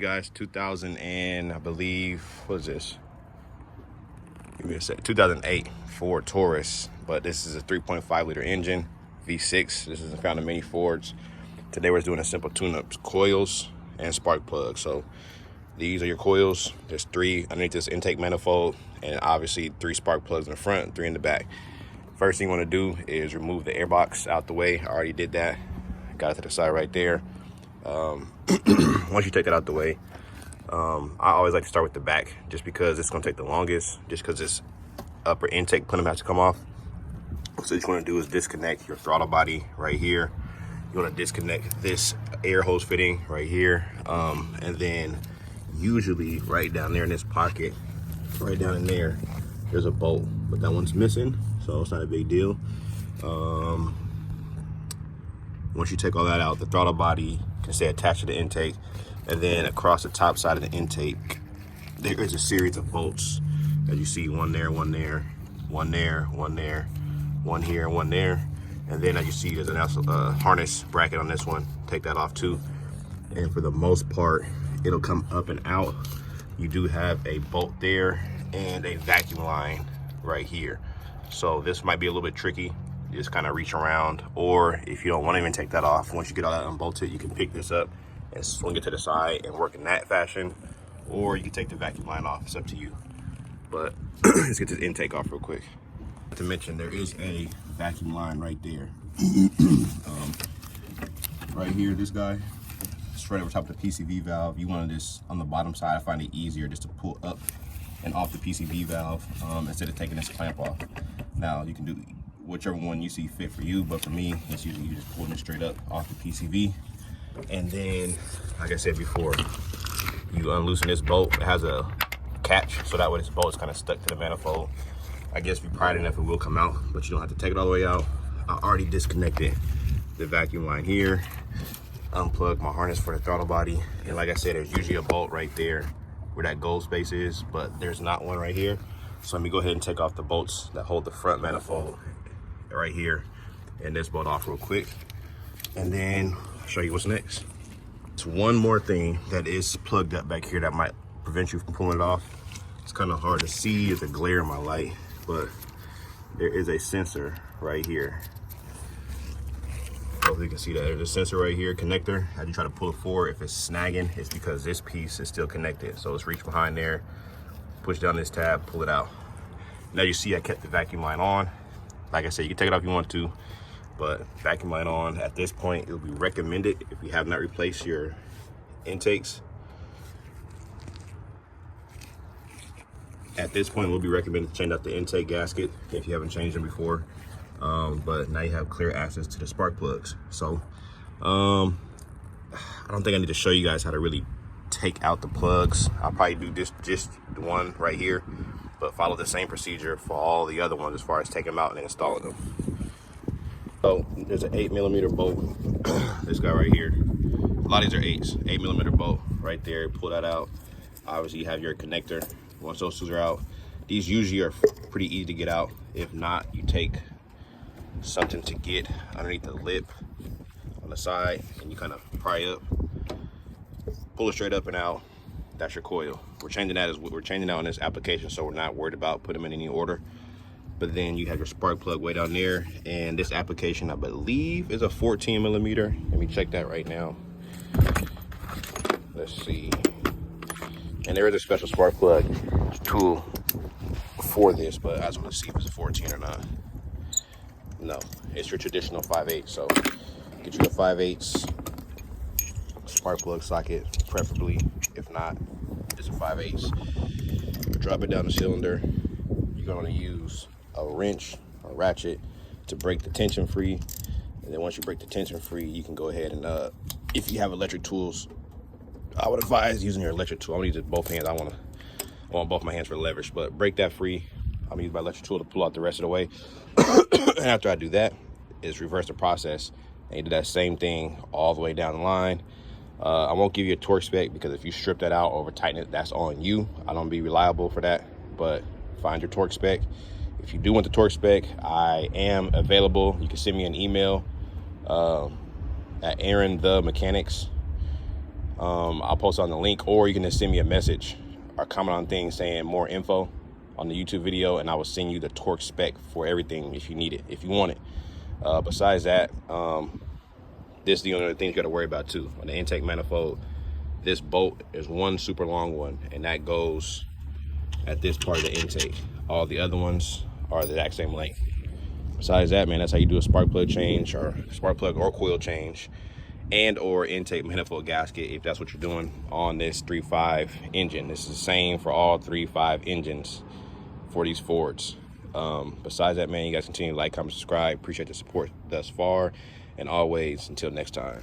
Guys, 2000 and I believe, what is this? Give me a sec. 2008 Ford Taurus, but this is a 3.5 liter engine, V6. This is found in many Fords. Today we're doing a simple tune-up, coils and spark plugs. So these are your coils. There's 3 underneath this intake manifold, and obviously 3 spark plugs in the front, 3 in the back. First thing you want to do is remove the air box out the way. I already did that. Got it to the side right there. Once you take that out the way, I always like to start with the back just because it's going to take the longest, just because this upper intake plenum has to come off. So what you want to do is disconnect your throttle body right here. You want to disconnect this air hose fitting right here, and then usually right down there in this pocket, right down in there, there's a bolt, but that one's missing, so it's not a big deal. Once you take all that out, the throttle body can stay attached to the intake, and then across the top side of the intake, there is a series of bolts. As you see, one there, one there, one there, one there, one here, one there. And then as you see, there's an harness bracket on this one. Take that off too. And for the most part, it'll come up and out. You do have a bolt there and a vacuum line right here. So this might be a little bit tricky. You just kind of reach around, or if you don't want to even take that off, once you get all that unbolted, you can pick this up and swing it to the side and work in that fashion, or you can take the vacuum line off. It's up to you. But let's get this intake off real quick. Not to mention, there is a vacuum line right there. Right here, this guy, straight over top of the PCV valve. You want this on the bottom side. I find it easier just to pull up and off the PCV valve instead of taking this clamp off. Now, you can do whichever one you see fit for you, but for me, it's usually you just pulling it straight up off the PCV. And then, like I said before, you unloosen this bolt. It has a catch, so that way this bolt is kind of stuck to the manifold. I guess if you pry it enough, it will come out, but you don't have to take it all the way out. I already disconnected the vacuum line here, unplugged my harness for the throttle body, and like I said, there's usually a bolt right there where that gold space is, but there's not one right here. So let me go ahead and take off the bolts that hold the front manifold right here, and this bolt off real quick, and then I'll show you what's next. It's one more thing that is plugged up back here that might prevent you from pulling it off. It's kind of hard to see, there's a glare in my light, but there is a sensor right here. Hopefully you can see that. There's a sensor right here, connector. As you try to pull it forward, if it's snagging, it's because this piece is still connected. So let's reach behind there, push down this tab, pull it out. Now you see I kept the vacuum line on. Like I said, you can take it off if you want to, but vacuum line on. At this point, it will be recommended, if you have not replaced your intakes, at this point, it will be recommended to change out the intake gasket if you haven't changed them before. But now you have clear access to the spark plugs. So I don't think I need to show you guys how to really take out the plugs. I'll probably do this, just the one right here, but follow the same procedure for all the other ones as far as taking them out and then installing them. So there's an 8mm bolt. This guy right here. A lot of these are 8s. 8mm bolt right there. Pull that out. Obviously, you have your connector. Once those two are out, these usually are pretty easy to get out. If not, you take something to get underneath the lip on the side, and you kind of pry up, pull it straight up and out. That's your coil. We're changing that in this application, so we're not worried about putting them in any order. But then you have your spark plug way down there, and this application, I believe, is a 14mm. Let me check that right now. Let's see. And there is a special spark plug tool for this, but I just want to see if it's a 14 or not. No, it's your traditional 5/8. So get you a 5/8 spark plug socket, preferably. If not, it's a 5/8. Drop it down the cylinder. You're going to use a wrench or ratchet to break the tension free, and then once you break the tension free, you can go ahead and if you have electric tools, I would advise using your electric tool. I'm gonna use both hands. I want both my hands for leverage, but break that free. I'm gonna use my electric tool to pull out the rest of the way. And after I do that, is reverse the process and you do that same thing all the way down the line. I won't give you a torque spec because if you strip that out or over tighten it, that's on you. I don't be reliable for that, but find your torque spec. If you do want the torque spec, I am available. You can send me an email at Aaron the Mechanics I'll post on the link, or you can just send me a message or comment on things saying more info on the YouTube video, and I will send you the torque spec for everything if you need it, if you want it. Besides that, this is the only other thing you got to worry about too. On the intake manifold, this bolt is one super long one, and that goes at this part of the intake. All the other ones are the exact same length. Besides that, man, that's how you do a spark plug change, or coil change, and or intake manifold gasket, if that's what you're doing on this 3.5 engine. This is the same for all 3.5 engines for these Fords. Besides that, man, you guys continue to like, comment, subscribe. Appreciate the support thus far, and always, until next time.